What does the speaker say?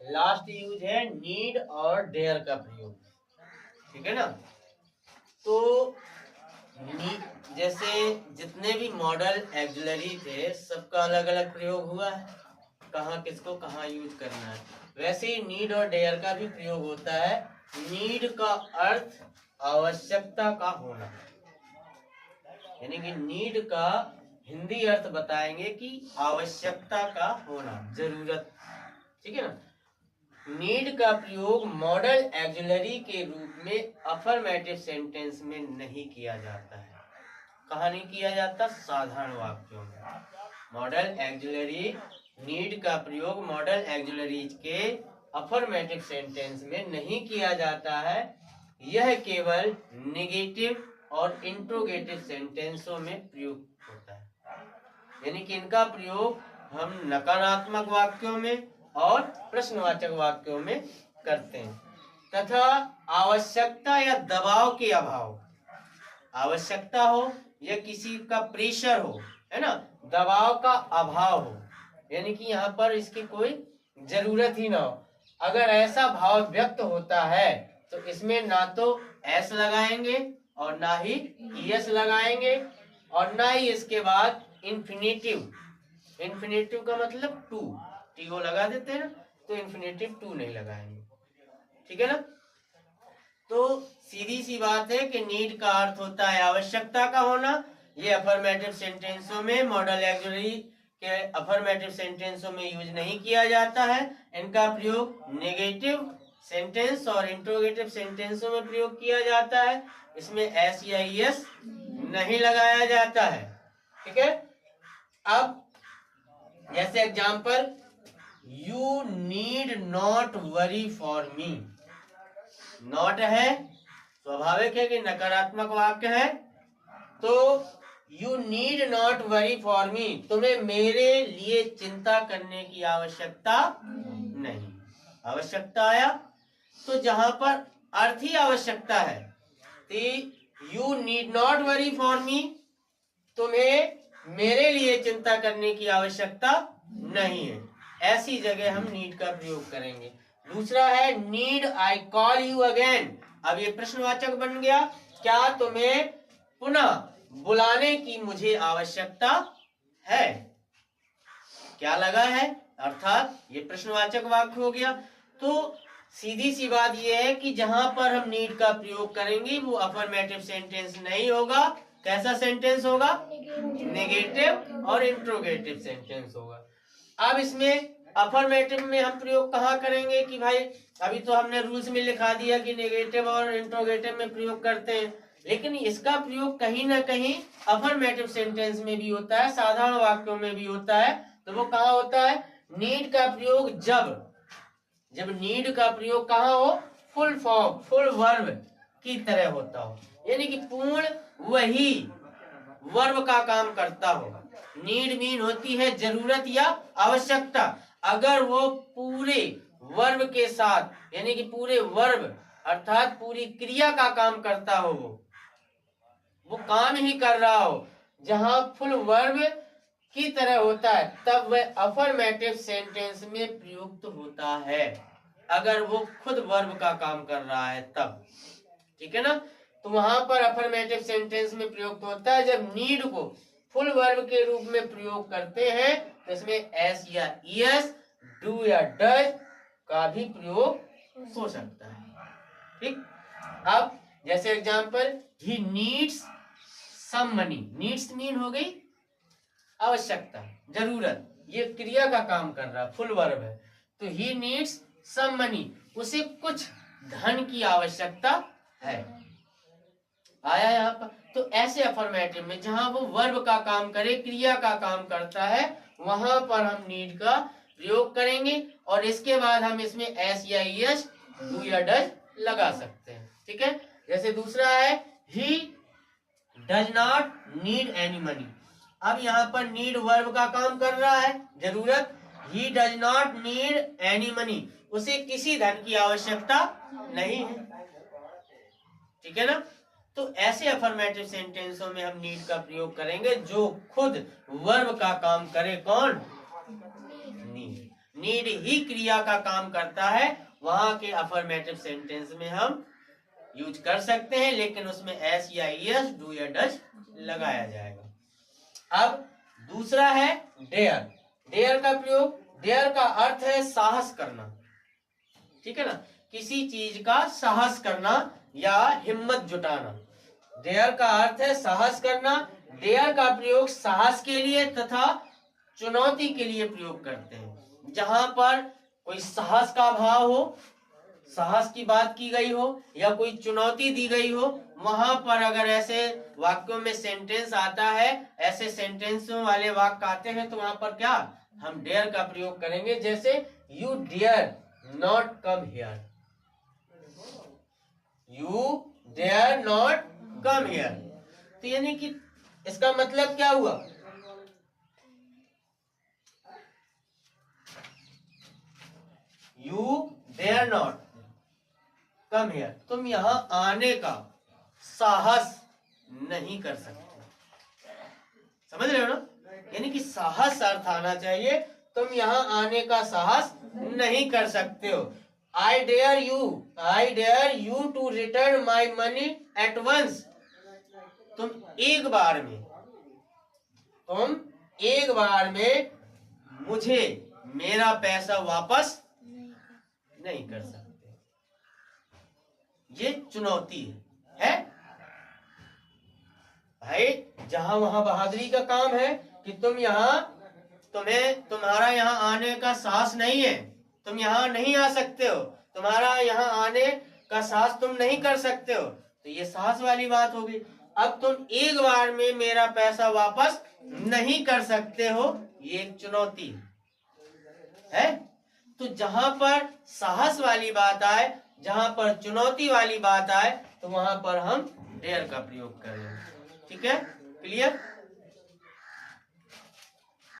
Last use है need और dare का प्रयोग, ठीक है ना। तो जैसे जितने भी मॉडल एक्सिलरी थे सबका अलग अलग प्रयोग हुआ है, कहाँ किसको कहाँ यूज करना है। वैसे ही नीड और डेयर का भी प्रयोग होता है। नीड का अर्थ आवश्यकता का होना, यानी कि नीड का हिंदी अर्थ बताएंगे कि आवश्यकता का होना, जरूरत, ठीक है ना। नीड का प्रयोग मॉडल एक्सिलरी के रूप में अफर्मेटिव सेंटेंस में नहीं किया जाता है। कहाँ नहीं किया जाता? साधारण वाक्यों में। मॉडल एक्सिलरी नीड का प्रयोग मॉडल एक्सिलरीज के अफर्मेटिव सेंटेंस में नहीं किया जाता है। यह केवल नेगेटिव और इंट्रोगेटिव सेंटेंसों में प्रयुक्त होता है, यानी कि इनका प्रयोग हम नकारात्मक वाक्यों में और प्रश्नवाचक वाक्यों में करते हैं। तथा आवश्यकता या दबाव के अभाव, आवश्यकता हो या किसी का प्रेशर हो, है ना, दबाव का अभाव हो, यानी कि यहाँ पर इसकी कोई जरूरत ही ना हो, अगर ऐसा भाव व्यक्त होता है तो इसमें ना तो एस लगाएंगे और ना ही एस लगाएंगे और ना ही इसके बाद इन्फिनेटिव, इन्फिनेटिव का मतलब टू, टीओ लगा देते हैं ना, तो इन्फिनेटिव टू नहीं लगाएंगे, ठीक है ना। तो सीधी सी बात है कि नीड का अर्थ होता है आवश्यकता का होना। ये अफर्मेटिव सेंटेंसों में, मॉडल एक्सिलरी के अफर्मेटिव सेंटेंसों में यूज नहीं किया जाता है। इनका प्रयोग नेगेटिव सेंटेंस और इंट्रोगेटिव सेंटेंसों में प्रयोग किया जाता है। इसमें एस या एस नहीं लगाया जाता है, ठीक है। अब जैसे example, you need not worry for me. Not है, स्वाभाविक है कि नकारात्मक वाक्य है, तो you need not worry for me, तुम्हें मेरे लिए चिंता करने की आवश्यकता नहीं। आवश्यकता आया तो जहां पर अर्थ ही आवश्यकता है, तो you need not worry for me, तुम्हें मेरे लिए चिंता करने की आवश्यकता नहीं है, ऐसी जगह हम नीड का प्रयोग करेंगे। दूसरा है need I call you again. अब ये प्रश्नवाचक बन गया, क्या तुम्हें पुनः बुलाने की मुझे आवश्यकता है? क्या लगा है, अर्थात ये प्रश्नवाचक वाक्य हो गया। तो सीधी सी बात यह है कि जहां पर हम नीड का प्रयोग करेंगे वो अफर्मेटिव सेंटेंस नहीं होगा। कैसा सेंटेंस होगा? नेगेटिव और इंट्रोगेटिव सेंटेंस होगा। अब इसमें अफर्मेटिव में हम प्रयोग कहाँ करेंगे कि भाई अभी तो हमने रूल्स में लिखा दिया कि नेगेटिव और इंट्रोगेटिव में प्रयोग करते हैं, लेकिन इसका प्रयोग कहीं ना कहीं अफर्मेटिव सेंटेंस में भी होता है, साधारण वाक्यों में भी होता है। तो वो कहाँ होता है? नीड का प्रयोग जब नीड का प्रयोग कहाँ हो? फुल फॉर्म, फुल वर्ब की तरह होता हो, यानी कि पूर्ण वही वर्ब का काम करता हो। नीड मीन होती है जरूरत या आवश्यकता। अगर वो पूरे वर्ब के साथ, यानी कि पूरे वर्ब अर्थात पूरी क्रिया का काम करता हो, वो काम ही कर रहा हो, जहां फुल वर्ब की तरह होता है, तब वह अफर्मेटिव सेंटेंस में प्रयुक्त होता है। अगर वो खुद वर्ब का काम कर रहा है तब, ठीक है ना। तो वहां पर अफर्मेटिव सेंटेंस में प्रयुक्त होता है। जब नीड को फुल वर्ब के रूप में प्रयोग करते हैं तो इसमें एस या एस, डू या डज का भी प्रयोग हो सकता है, ठीक। अब जैसे एग्जांपल, ही needs some money. Needs mean हो गई आवश्यकता, जरूरत, ये क्रिया का काम कर रहा है, फुल वर्ब है। तो ही नीड्स सम मनी, उसे कुछ धन की आवश्यकता है, आया यहाँ पर। तो ऐसे अफर्मेटिव में जहां वो वर्ब का काम करे, क्रिया का काम करता है, वहां पर हम नीड का प्रयोग करेंगे और इसके बाद हम इसमें एस या एस, डू या डज लगा सकते हैं, ठीक है। जैसे दूसरा है, he does not need any money. अब यहाँ पर नीड वर्ब का काम कर रहा है, जरूरत। He does not need any money, उसे किसी धन की आवश्यकता नहीं है, ठीक है ना। तो ऐसे अफर्मेटिव सेंटेंसों में हम नीड का प्रयोग करेंगे जो खुद वर्ब का काम करे। कौन? नीड। नीड ही क्रिया का काम करता है, वहां के अफर्मेटिव सेंटेंस में हम यूज कर सकते हैं, लेकिन उसमें एस या ईएस, डू या डज लगाया जाएगा। अब दूसरा है डेयर। डेयर का प्रयोग, डेयर का अर्थ है साहस करना, ठीक है ना, किसी चीज का साहस करना या हिम्मत जुटाना। डेयर का अर्थ है साहस करना। डेयर का प्रयोग साहस के लिए तथा चुनौती के लिए प्रयोग करते हैं। जहां पर कोई साहस का भाव हो, साहस की बात की गई हो या कोई चुनौती दी गई हो, वहां पर अगर ऐसे वाक्यों में सेंटेंस आता है, ऐसे सेंटेंसों वाले वाक्य आते हैं, तो वहां पर क्या हम डेयर का प्रयोग करेंगे। जैसे you dare not come here, you dare not come here. तो यानी कि इसका मतलब क्या हुआ, you dare not come here, तुम यहां आने का साहस नहीं कर सकते। समझ रहे हो ना, यानी कि साहस अर्थ आना चाहिए, तुम यहां आने का साहस नहीं कर सकते हो। I dare you to return my money at once। तुम एक बार में मुझे मेरा पैसा वापस नहीं कर सकते। ये चुनौती है भाई। जहां वहां बहादुरी का काम है कि तुम्हारा यहाँ आने का साहस नहीं है, तुम यहाँ नहीं आ सकते हो, तुम्हारा यहाँ आने का साहस तुम नहीं कर सकते हो, तो ये साहस वाली बात होगी। अब तुम एक बार में मेरा पैसा वापस नहीं कर सकते हो, ये एक चुनौती है। तो जहां पर साहस वाली बात आए, जहां पर चुनौती वाली बात आए, तो वहां पर हम डेयर का प्रयोग करेंगे। ठीक है, क्लियर।